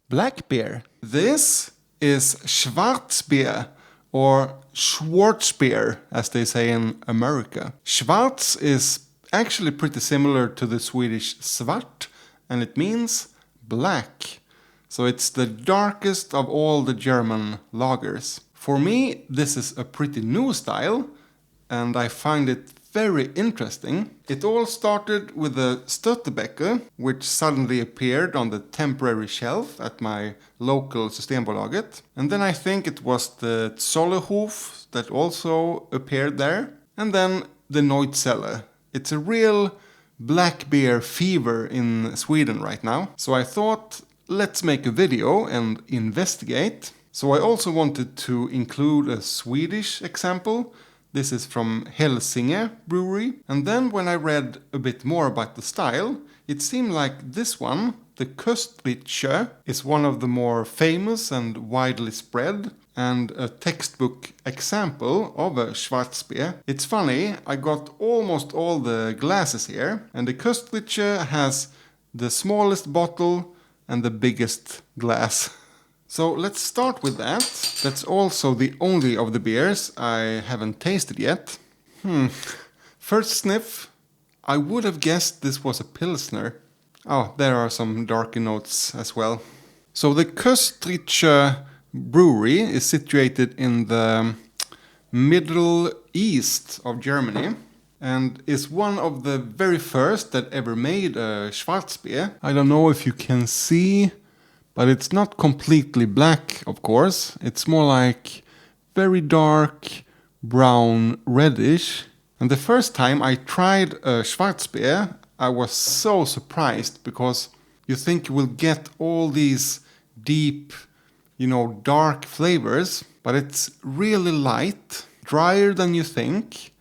black beer. This is Schwarzbier, or Schwarzbier, as they say in America. Schwarz is actually pretty similar to the Swedish svart, and it means black. So it's the darkest of all the German lagers. For me, this is a pretty new style, and I find it very interesting. It all started with the Störtebeker, which suddenly appeared on the temporary shelf at my local Systembolaget. And then I think it was the Zoller-Hof that also appeared there. And then the Neuzeller. It's a real black beer fever in Sweden right now. So I thought, let's make a video and investigate. So I also wanted to include a Swedish example. This is from Helsinge brewery. And then when I read a bit more about the style, it seemed like this one, the Köstritzer, is one of the more famous and widely spread, and a textbook example of a Schwarzbier. It's funny, I got almost all the glasses here, and the Köstritzer has the smallest bottle and the biggest glass. So let's start with that. That's also the only of the beers I haven't tasted yet. First sniff, I would have guessed this was a Pilsner. Oh, there are some darker notes as well. So the Köstritzer brewery is situated in the Middle East of Germany and is one of the very first that ever made a Schwarzbier. I don't know if you can see, but it's not completely black, of course. It's more like very dark, brown, reddish. And the first time I tried a Schwarzbier, I was so surprised because you think you will get all these deep, dark flavors, but it's really light, drier than you think,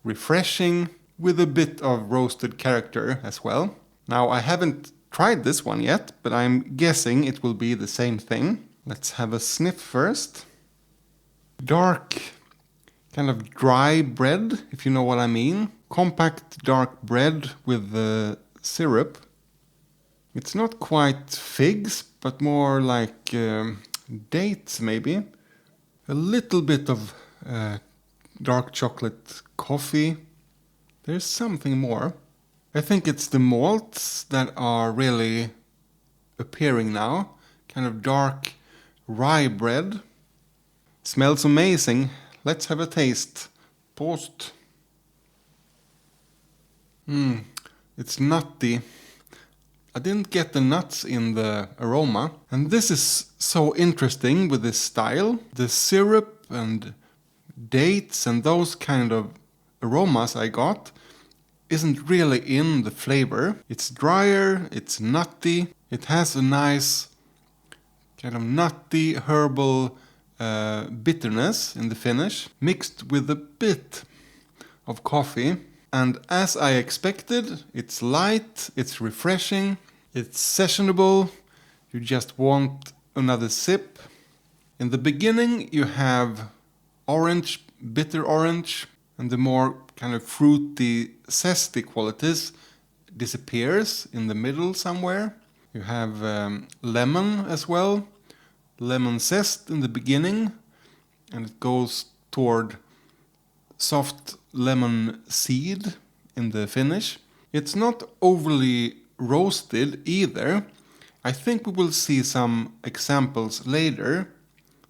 refreshing, with a bit of roasted character as well. Now, I haven't tried this one yet, but I'm guessing it will be the same thing. Let's have a sniff first. Dark, kind of dry bread, if you know what I mean. Compact dark bread with the syrup. It's not quite figs, but more like dates maybe. A little bit of dark chocolate coffee. There's something more. I think it's the malts that are really appearing now. Kind of dark rye bread. Smells amazing. Let's have a taste. Prost. It's nutty. I didn't get the nuts in the aroma. And this is so interesting with this style. The syrup and dates and those kind of aromas I got isn't really in the flavor. It's drier, it's nutty, it has a nice kind of nutty herbal bitterness in the finish, mixed with a bit of coffee. And as I expected, it's light, it's refreshing, it's sessionable, you just want another sip. In the beginning you have orange, bitter orange, and the more kind of fruity, zesty qualities disappears in the middle somewhere. You have lemon as well, lemon zest in the beginning, and it goes toward soft lemon seed in the finish. It's not overly roasted either. I think we will see some examples later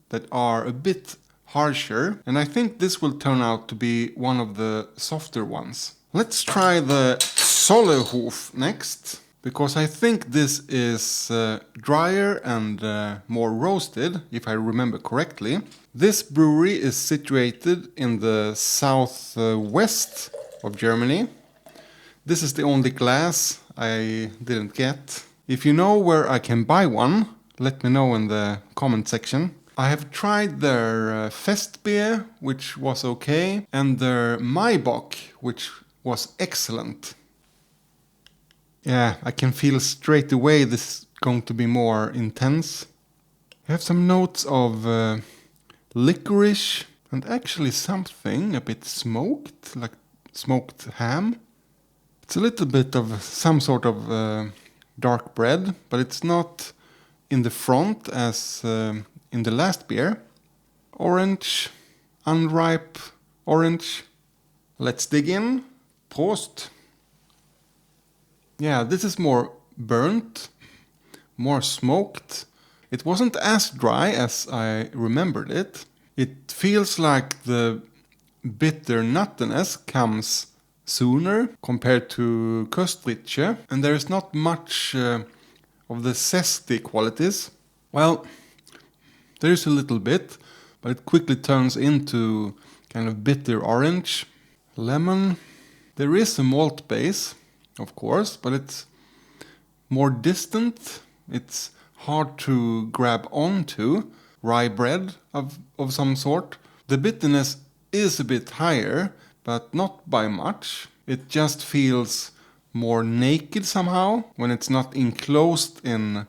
that are a bit harsher, and I think this will turn out to be one of the softer ones. Let's try the Zoller-Hof next, because I think this is drier and more roasted, if I remember correctly. This brewery is situated in the southwest of Germany. This is the only glass I didn't get. If you know where I can buy one, let me know in the comment section. I have tried their Festbier, which was okay, and their Maibock, which was excellent. Yeah, I can feel straight away this is going to be more intense. I have some notes of licorice and actually something a bit smoked, like smoked ham. It's a little bit of some sort of dark bread, but it's not in the front as in the last beer. Orange, unripe orange. Let's dig in. Prost. Yeah, this is more burnt, more smoked. It wasn't as dry as I remembered it. It feels like the bitter nuttiness comes sooner compared to Köstritzer, and there is not much of the zesty qualities. Well, there is a little bit, but it quickly turns into kind of bitter orange. Lemon. There is a malt base, of course, but it's more distant. It's hard to grab onto. Rye bread of some sort. The bitterness is a bit higher, but not by much. It just feels more naked somehow when it's not enclosed in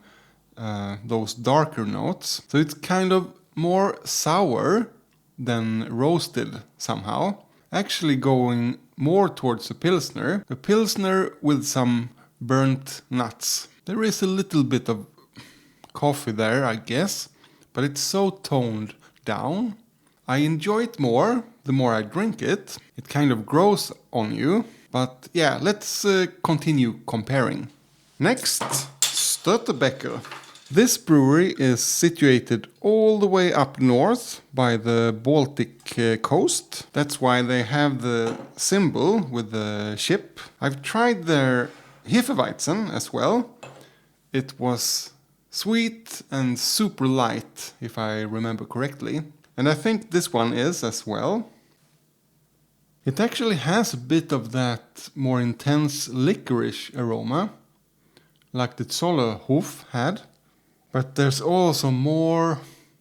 those darker notes. So it's kind of more sour than roasted somehow. Actually going more towards a pilsner with some burnt nuts. There is a little bit of coffee there, I guess, but it's so toned down. I enjoy it more the more I drink it. It kind of grows on you. But yeah, let's continue comparing. Next, Störtebeker. This brewery is situated all the way up north by the Baltic coast. That's why they have the symbol with the ship. I've tried their Hefeweizen as well. It was sweet and super light, if I remember correctly. And I think this one is as well. It actually has a bit of that more intense licorice aroma, like the Zoller-Hof had. But there's also more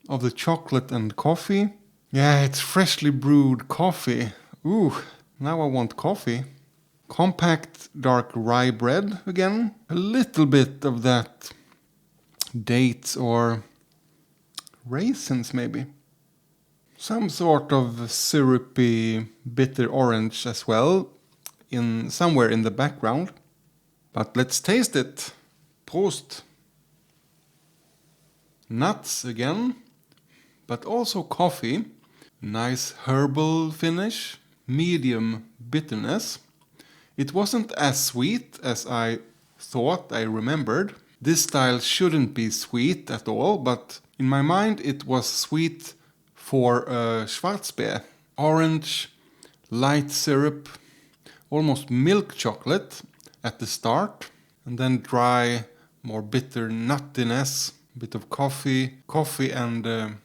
of the chocolate and coffee. Yeah, it's freshly brewed coffee. Ooh, now I want coffee. Compact dark rye bread again. A little bit of that dates or raisins maybe. Some sort of syrupy bitter orange as well, somewhere in the background. But let's taste it. Prost. Nuts again, but also coffee. Nice herbal finish, medium bitterness. It wasn't as sweet as I thought I remembered. This style shouldn't be sweet at all, but in my mind it was sweet for Schwarzbier. Orange, light syrup, almost milk chocolate at the start, and then dry, more bitter nuttiness. Bit of coffee and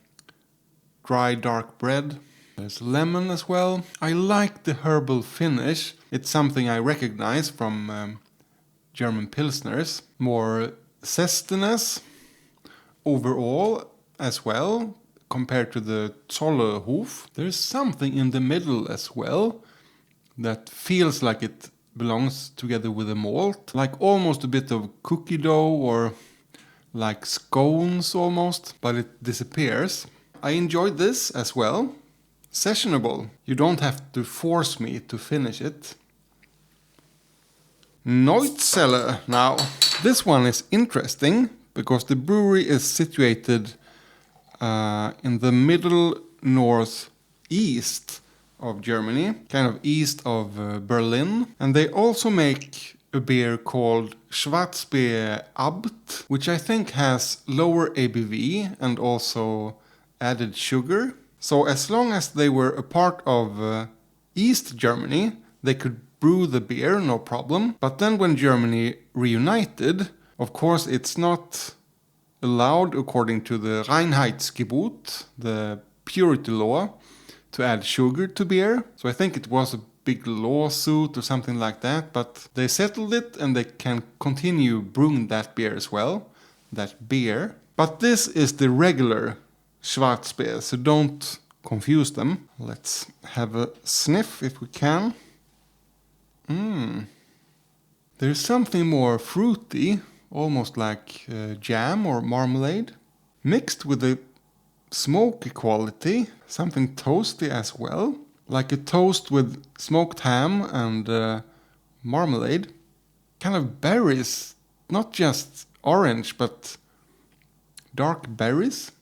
dry dark bread. There's lemon as well. I like the herbal finish. It's something I recognize from German pilsners. More zestiness overall as well compared to the Zoller-Hof. There's something in the middle as well that feels like it belongs together with the malt. Like almost a bit of cookie dough or like scones almost, but it disappears. I enjoyed this as well. Sessionable. You don't have to force me to finish it. Neuzeller now. This one is interesting because the brewery is situated in the middle northeast of Germany, kind of east of Berlin. And they also make a beer called Schwarzbier Abt, which I think has lower ABV and also added sugar. So as long as they were a part of East Germany, they could brew the beer, no problem. But then when Germany reunited, of course it's not allowed according to the Reinheitsgebot, the purity law, to add sugar to beer. So I think it was a big lawsuit or something like that, but they settled it and they can continue brewing that beer as well, that beer. But this is the regular Schwarzbier, so don't confuse them. Let's have a sniff if we can. There's something more fruity, almost like jam or marmalade, mixed with a smoky quality, something toasty as well. Like a toast with smoked ham and marmalade. Kind of berries, not just orange, but dark berries,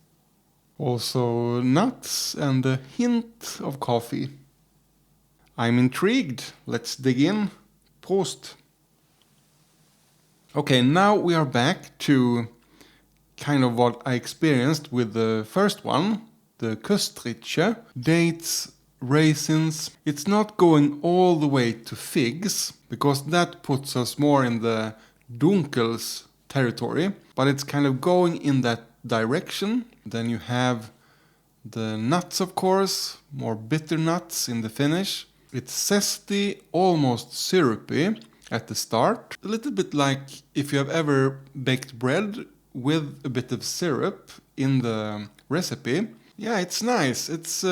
also nuts and a hint of coffee. I'm intrigued. Let's dig in. Prost. Okay, now we are back to kind of what I experienced with the first one, the Köstritzer. Dates, raisins. It's not going all the way to figs, because that puts us more in the Dunkels territory, but it's kind of going in that direction. Then you have the nuts, of course, more bitter nuts in the finish. It's zesty, almost syrupy at the start. A little bit like if you have ever baked bread with a bit of syrup in the recipe. Yeah, it's nice. It's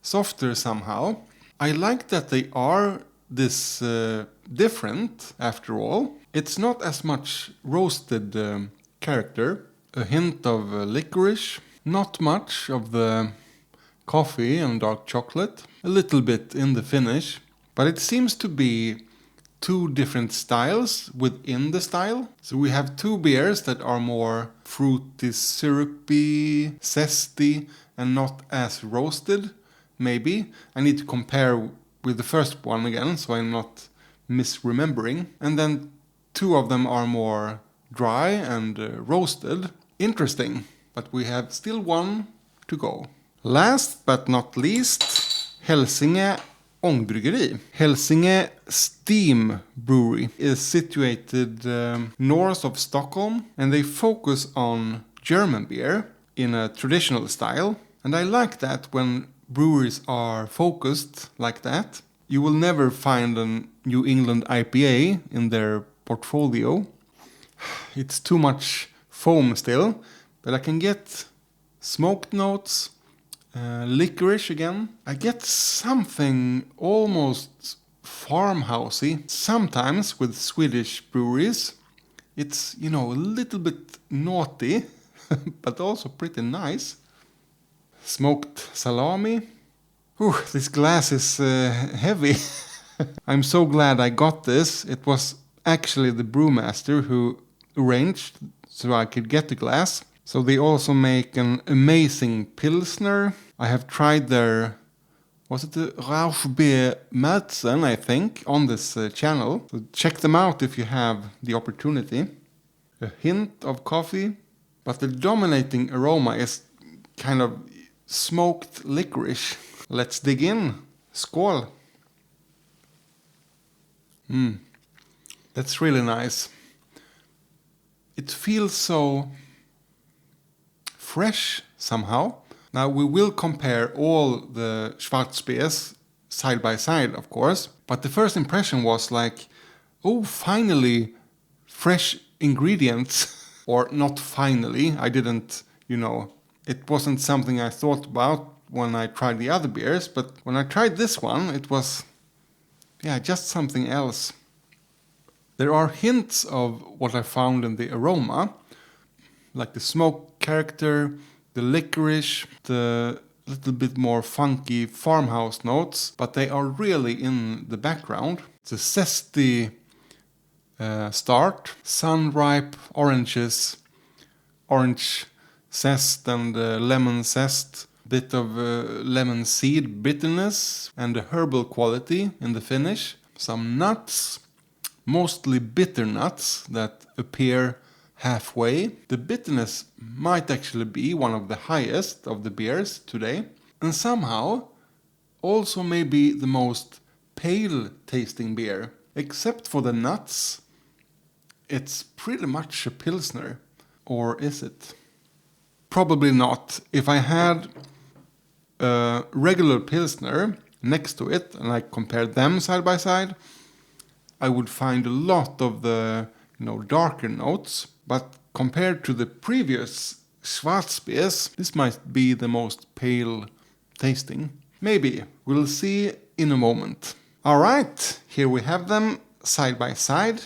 softer somehow. I like that they are this different after all. It's not as much roasted character. A hint of licorice. Not much of the coffee and dark chocolate. A little bit in the finish. But it seems to be two different styles within the style. So we have two beers that are more fruity, syrupy, zesty, and not as roasted, maybe. I need to compare with the first one again, so I'm not misremembering. And then two of them are more dry and roasted. Interesting, but we have still one to go. Last but not least, Helsinge Ångbryggeri. Helsinge Steam Brewery is situated north of Stockholm, and they focus on German beer in a traditional style. And I like that when breweries are focused like that. You will never find a New England IPA in their portfolio. It's too much foam still, but I can get smoked notes, licorice again. I get something almost farmhousey. Sometimes with Swedish breweries, it's, a little bit naughty, but also pretty nice. Smoked salami. Ooh, this glass is heavy. I'm so glad I got this. It was actually the brewmaster who arranged so I could get the glass. So they also make an amazing Pilsner. I have tried their, was it the Rauchbier Märzen, I think, on this channel. So check them out if you have the opportunity. A hint of coffee, but the dominating aroma is kind of smoked licorice. Let's dig in. Skål. That's really nice. It feels so fresh somehow. Now we will compare all the Schwarzbiers side by side, of course. But the first impression was like, oh, finally, fresh ingredients. Or not finally, I didn't, it wasn't something I thought about when I tried the other beers. But when I tried this one, it was, just something else. There are hints of what I found in the aroma, like the smoke character, the licorice, the little bit more funky farmhouse notes, but they are really in the background. It's a zesty start, sun-ripe oranges, orange zest and lemon zest, bit of lemon seed bitterness and a herbal quality in the finish, some nuts, mostly bitter nuts that appear halfway. The bitterness might actually be one of the highest of the beers today, and somehow also maybe the most pale tasting beer. Except for the nuts, it's pretty much a Pilsner. Or is it? Probably not. If I had a regular Pilsner next to it and I compared them side by side, I would find a lot of the darker notes. But compared to the previous Schwarzbiers, this might be the most pale tasting. Maybe. We'll see in a moment. Alright, here we have them side by side.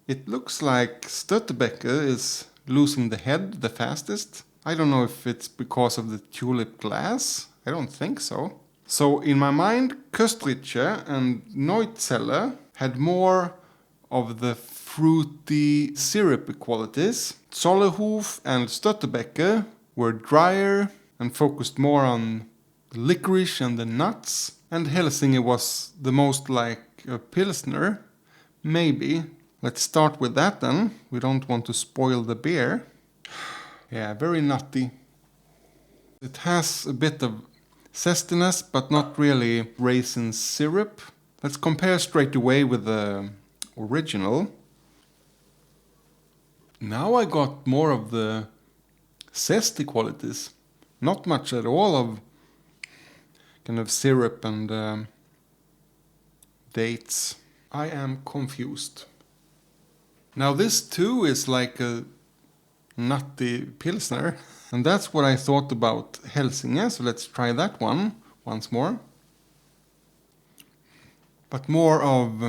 It looks like Störtebeker is losing the head the fastest. I don't know if it's because of the tulip glass. I don't think so. So in my mind, Köstritzer and Neuzeller had more of the fruity, syrupy qualities. Zoller-Hof and Störtebeker were drier and focused more on the licorice and the nuts. And Helsinge was the most like a pilsner. Maybe. Let's start with that then. We don't want to spoil the beer. Yeah, very nutty. It has a bit of zestiness, but not really raisin syrup. Let's compare straight away with the original. Now I got more of the zesty qualities. Not much at all of kind of syrup and dates. I am confused. Now this too is like a nutty pilsner. And that's what I thought about Helsinge. So let's try that one once more. But more of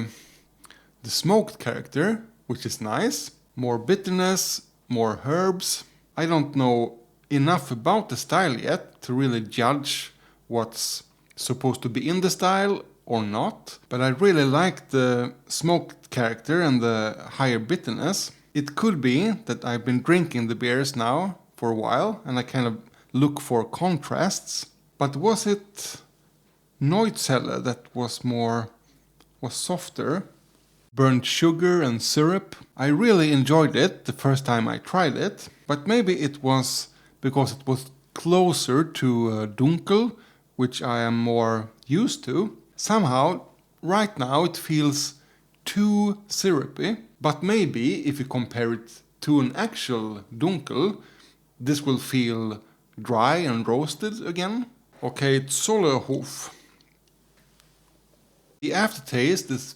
the smoked character, which is nice. More bitterness, more herbs. I don't know enough about the style yet to really judge what's supposed to be in the style or not. But I really like the smoked character and the higher bitterness. It could be that I've been drinking the beers now for a while and I kind of look for contrasts. But was it Neuzeller that was softer? Burnt sugar and syrup. I really enjoyed it the first time I tried it. But maybe it was because it was closer to Dunkel, which I am more used to. Somehow, right now it feels too syrupy. But maybe if you compare it to an actual Dunkel, this will feel dry and roasted again. Okay, it's Zoller-Hof. The aftertaste is,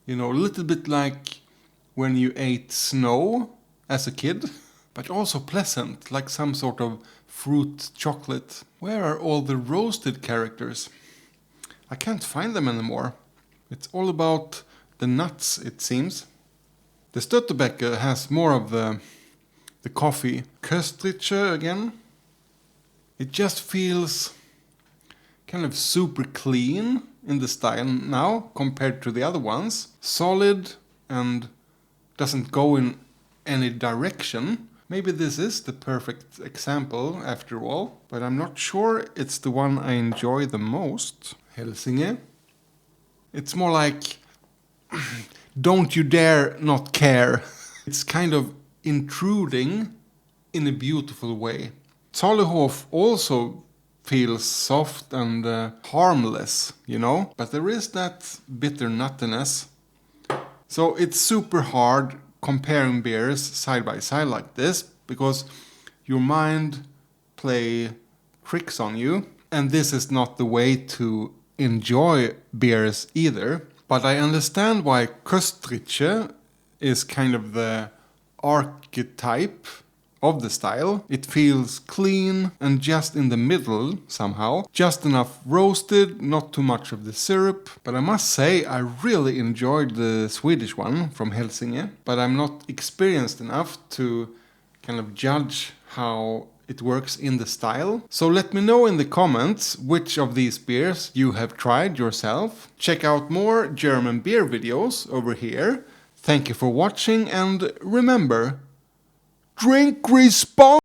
a little bit like when you ate snow as a kid, but also pleasant, like some sort of fruit chocolate. Where are all the roasted characters? I can't find them anymore. It's all about the nuts, it seems. The Störtebeker has more of the coffee. Köstritzer again. It just feels kind of super clean in the style now compared to the other ones. Solid and doesn't go in any direction. Maybe this is the perfect example after all, but I'm not sure it's the one I enjoy the most. Helsinge. It's more like don't you dare not care. It's kind of intruding in a beautiful way. Zoller-Hof also feels soft and harmless, but there is that bitter nuttiness. So it's super hard comparing beers side by side like this because your mind play tricks on you, and this is not the way to enjoy beers either. But I understand why Köstritzer is kind of the archetype of the style. It feels clean and just in the middle somehow. Just enough roasted, not too much of the syrup. But I must say I really enjoyed the Swedish one from Helsinge. But I'm not experienced enough to kind of judge how it works in the style. So let me know in the comments which of these beers you have tried yourself. Check out more German beer videos over here. Thank you for watching, and remember, drink responsibly.